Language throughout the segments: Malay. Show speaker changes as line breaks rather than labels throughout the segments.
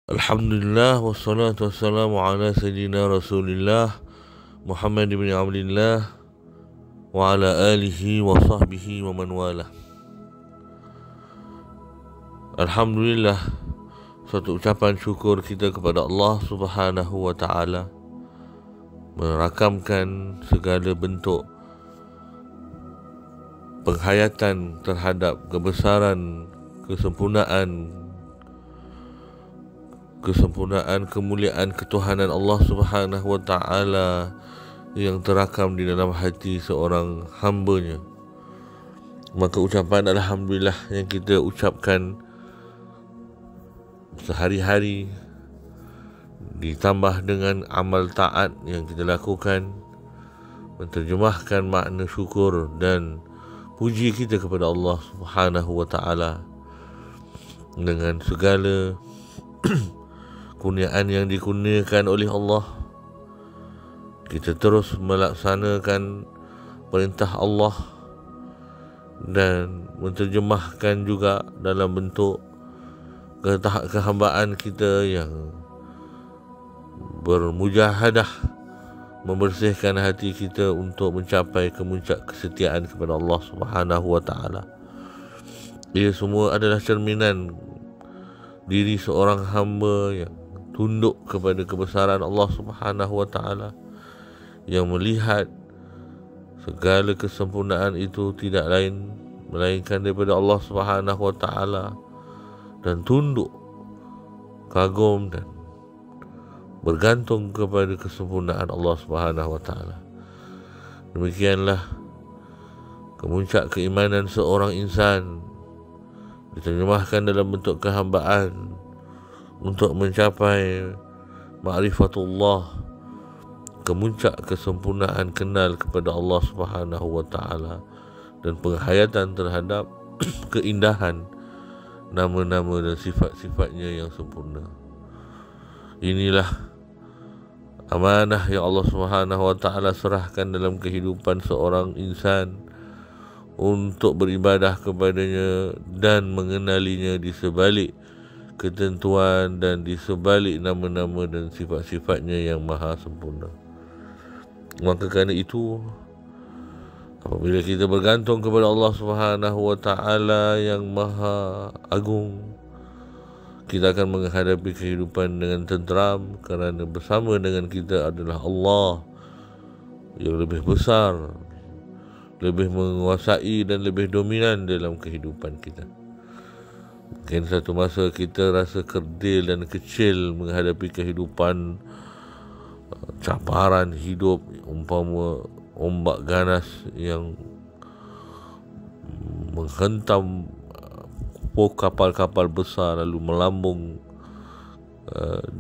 Alhamdulillah wassalatu wassalamu ala sayyidina Rasulillah Muhammad bin Abdullah wa ala alihi wa sahbihi wa man wala. Alhamdulillah, suatu ucapan syukur kita kepada Allah Subhanahu wa taala merakamkan segala bentuk penghayatan terhadap kebesaran, kesempurnaan, kemuliaan ketuhanan Allah Subhanahu wa taala yang terakam di dalam hati seorang hamba-Nya. Maka ucapan alhamdulillah yang kita ucapkan sehari-hari ditambah dengan amal taat yang kita lakukan menterjemahkan makna syukur dan puji kita kepada Allah Subhanahu wa taala dengan segala kurniaan yang dikurniakan oleh Allah. Kita terus melaksanakan perintah Allah dan menterjemahkan juga dalam bentuk kehambaan kita yang bermujahadah membersihkan hati kita untuk mencapai kemuncak kesetiaan kepada Allah Subhanahu wa taala. Ia semua adalah cerminan diri seorang hamba yang tunduk kepada kebesaran Allah Subhanahu wa taala, yang melihat segala kesempurnaan itu tidak lain melainkan daripada Allah Subhanahu wa taala, dan tunduk, kagum dan bergantung kepada kesempurnaan Allah Subhanahu wa taala. Demikianlah kemuncak keimanan seorang insan diterjemahkan dalam bentuk kehambaan untuk mencapai ma'rifatullah, kemuncak kesempurnaan kenal kepada Allah Subhanahu wa taala dan penghayatan terhadap keindahan nama-nama dan sifat-sifatnya yang sempurna. Inilah amanah yang Allah Subhanahu wa taala serahkan dalam kehidupan seorang insan untuk beribadah kepadanya dan mengenalinya di sebalik ketentuan dan di sebalik nama-nama dan sifat-sifatnya yang maha sempurna. Maka kerana itu, apabila kita bergantung kepada Allah Subhanahu wa taala yang maha agung, kita akan menghadapi kehidupan dengan tenteram, kerana bersama dengan kita adalah Allah yang lebih besar, lebih menguasai dan lebih dominan dalam kehidupan kita. Mungkin satu masa kita rasa kerdil dan kecil menghadapi kehidupan, cabaran hidup umpama ombak ganas yang menghentam kapal-kapal besar lalu melambung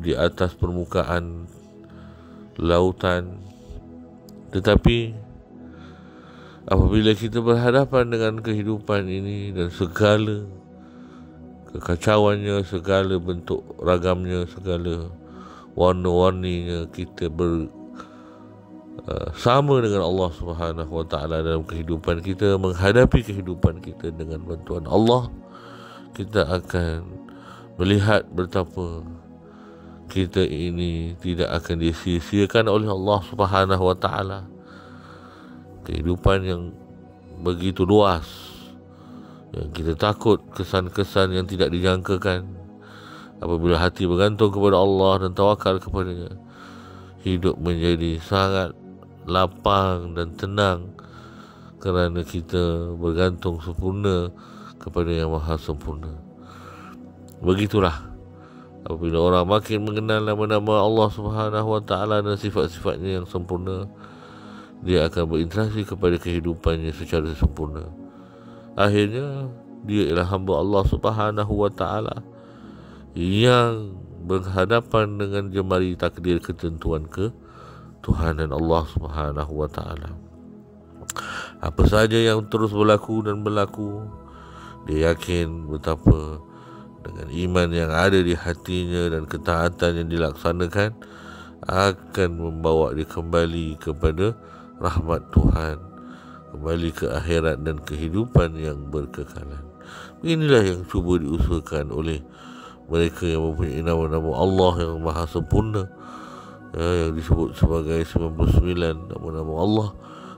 di atas permukaan lautan. Tetapi apabila kita berhadapan dengan kehidupan ini dan segala kekacauannya, segala bentuk ragamnya, segala warna-warninya, kita sama dengan Allah Subhanahu wa taala dalam kehidupan kita, menghadapi kehidupan kita dengan bantuan Allah, kita akan melihat betapa kita ini tidak akan disia-siakan oleh Allah Subhanahu wa taala. Kehidupan yang begitu luas, yang kita takut kesan-kesan yang tidak dijangkakan. Apabila hati bergantung kepada Allah dan tawakal kepadanya, hidup menjadi sangat lapang dan tenang, kerana kita bergantung sempurna kepada yang maha sempurna. Begitulah apabila orang makin mengenal nama-nama Allah Subhanahu wa taala dan sifat-sifatnya yang sempurna, dia akan berinteraksi kepada kehidupannya secara sempurna. Akhirnya dia ialah hamba Allah Subhanahu wa taala yang berhadapan dengan jemari takdir ketentuan ketuhanan Allah Subhanahu wa taala. Apa saja yang terus berlaku dan berlaku, dia yakin betapa dengan iman yang ada di hatinya dan ketaatan yang dilaksanakan akan membawa dia kembali kepada rahmat Tuhan, kembali ke akhirat dan kehidupan yang berkekalan. Inilah yang cuba diusahakan oleh mereka yang mempunyai nama-nama Allah yang maha sempurna, yang disebut sebagai 99 nama-nama Allah.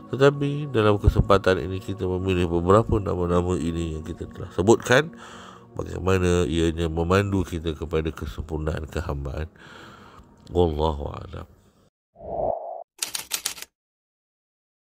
Tetapi dalam kesempatan ini kita memilih beberapa nama-nama ini yang kita telah sebutkan, bagaimana ianya memandu kita kepada kesempurnaan kehambaan. Wallahu a'lam.